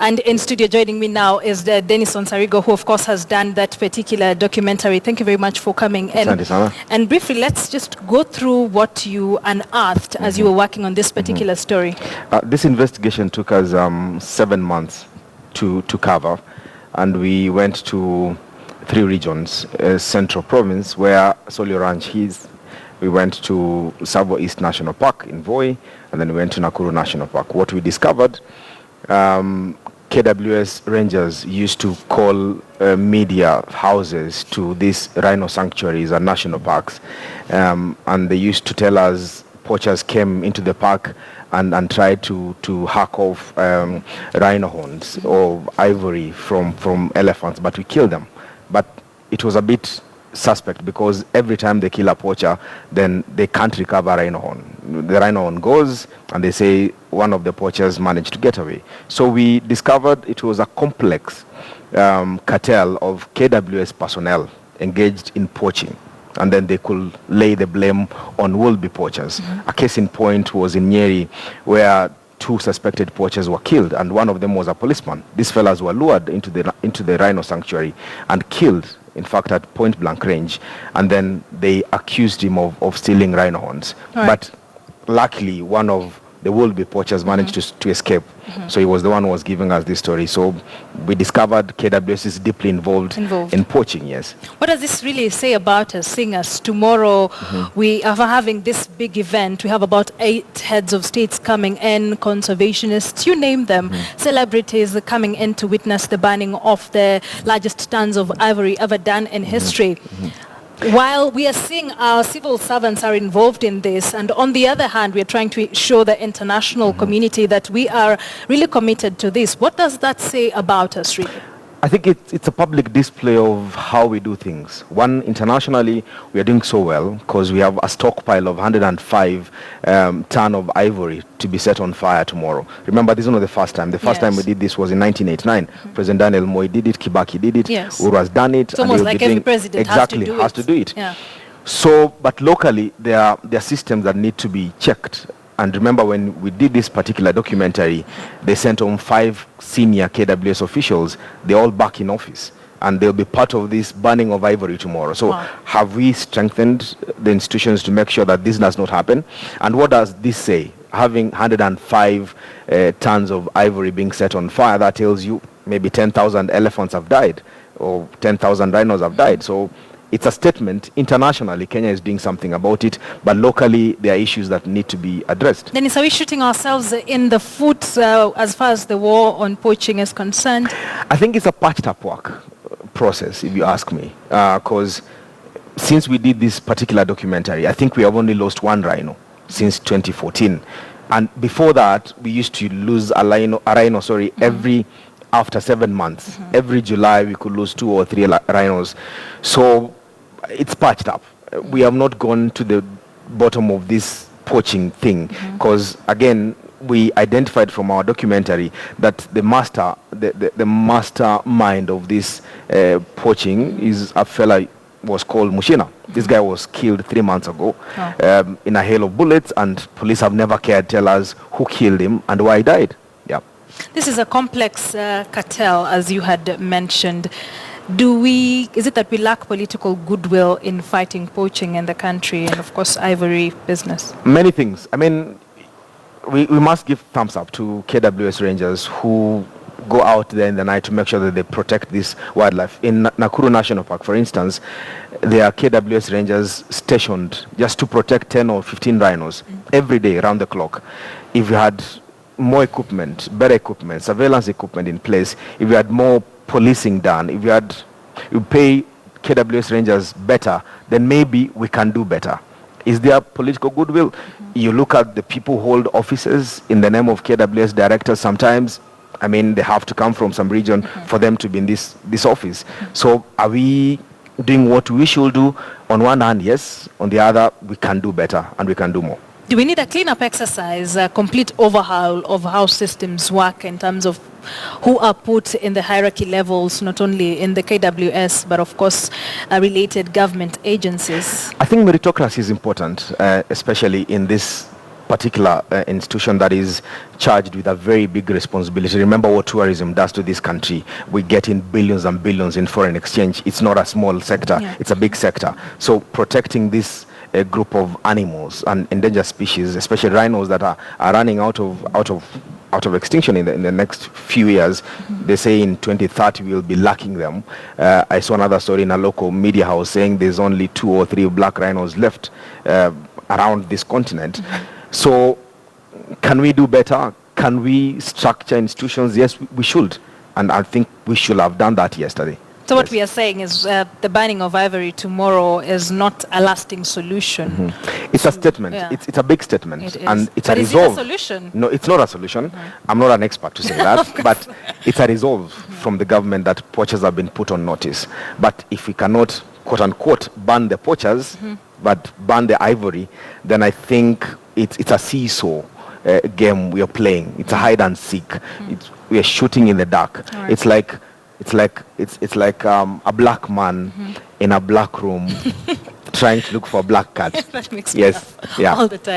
And in studio joining me now is Dennis ONSARIGO, who of course has done that particular documentary. Thank you very much for coming in. And briefly, let's just go through what you unearthed as you were working on this particular story. This investigation took us 7 months to cover, and we went to 3 regions. Central Province, where Solio Ranch is. We went to Savo East National Park in Voi, and then we went to Nakuru National Park. What we discovered, KWS rangers used to call media houses to these rhino sanctuaries and national parks, and they used to tell us poachers came into the park and tried to hack off rhino horns or ivory from elephants, but we killed them. But it was a bit suspect because every time they kill a poacher, then they can't recover rhino horn. The rhino horn goes, and they say one of the poachers managed to get away. So we discovered it was a complex cartel of KWS personnel engaged in poaching, and then they could lay the blame on will-be poachers. A case in point was in Nyeri, where 2 suspected poachers were killed, and one of them was a policeman. These fellas were lured into the rhino sanctuary and killed, in fact, at point blank range, and then they accused him of stealing rhino horns. Right. But luckily, one of the will-be poachers managed to escape. So he was the one who was giving us this story. So we discovered KWS is deeply involved in poaching, yes. What does this really say about us, seeing us tomorrow? We are having this big event. We have about 8 heads of states coming in, conservationists, you name them, celebrities coming in to witness the burning of the largest tons of ivory ever done in history. While we are seeing our civil servants are involved in this, and on the other hand, we are trying to show the international community that we are really committed to this. What does that say about us, really? I think it's a public display of how we do things. One, internationally, we are doing so well because we have a stockpile of 105 ton of ivory to be set on fire tomorrow. Remember, this is not the first time. The first time we did this was in 1989. President Daniel Moi did it, Kibaki did it, Uhuru has done it. It's almost like every president has to do it. Yeah. So, but locally, there are systems that need to be checked. And remember, when we did this particular documentary, they sent on 5 senior KWS officials. They're all back in office, and they'll be part of this burning of ivory tomorrow. So have we strengthened the institutions to make sure that this does not happen? And what does this say? Having 105 tons of ivory being set on fire, that tells you maybe 10,000 elephants have died, or 10,000 rhinos have died. So it's a statement. Internationally, Kenya is doing something about it, but locally, there are issues that need to be addressed. Dennis, are we shooting ourselves in the foot as far as the war on poaching is concerned? I think it's a patched-up work process, if you ask me, because since we did this particular documentary, I think we have only lost 1 rhino since 2014. And before that, we used to lose a rhino every after 7 months. Every July, we could lose 2 or 3 rhinos. So it's patched up. We have not gone to the bottom of this poaching thing because, again, we identified from our documentary that the mastermind of this poaching is a fella was called Mushina. This guy was killed 3 months ago in a hail of bullets, and police have never cared to tell us who killed him and why he died. Yeah. This is a complex cartel, as you had mentioned. Is it that we lack political goodwill in fighting poaching in the country and, of course, ivory business? Many things. I mean, we must give thumbs up to KWS rangers who go out there in the night to make sure that they protect this wildlife. In Nakuru National Park, for instance, there are KWS rangers stationed just to protect 10 or 15 rhinos every day around the clock. If you had more equipment, better equipment, surveillance equipment in place, if you had more policing done, if you pay KWS rangers better, then maybe we can do better. Is there political goodwill? You look at the people who hold offices in the name of KWS directors sometimes. I mean, they have to come from some region for them to be in this office. So are we doing what we should do? On one hand, yes. On the other, we can do better and we can do more. Do we need a cleanup exercise, a complete overhaul of how systems work in terms of who are put in the hierarchy levels, not only in the KWS, but of course related government agencies? I think meritocracy is important, especially in this particular institution that is charged with a very big responsibility. Remember what tourism does to this country. We get in billions and billions in foreign exchange. It's not a small sector, it's a big sector. So protecting this group of animals and endangered species, especially rhinos that are running out of extinction in the next few years. They say in 2030 we'll be lacking them. I saw another story in a local media house saying there's only 2 or 3 black rhinos left around this continent. So can we do better? Can we structure institutions? Yes, we should. And I think we should have done that yesterday. So what we are saying is the banning of ivory tomorrow is not a lasting solution. It's a statement. Yeah. It's a big statement. It is. And it's But a is it resolve. a solution? No, it's not a solution. I'm not an expert to say that, but it's a resolve from the government that poachers have been put on notice. But if we cannot, quote unquote, ban the poachers, but ban the ivory, then I think it's a seesaw game we are playing. It's a hide and seek. We are shooting in the dark. Right. It's like a black man in a black room trying to look for a black cat. That makes me Yes, laugh yeah. all the time.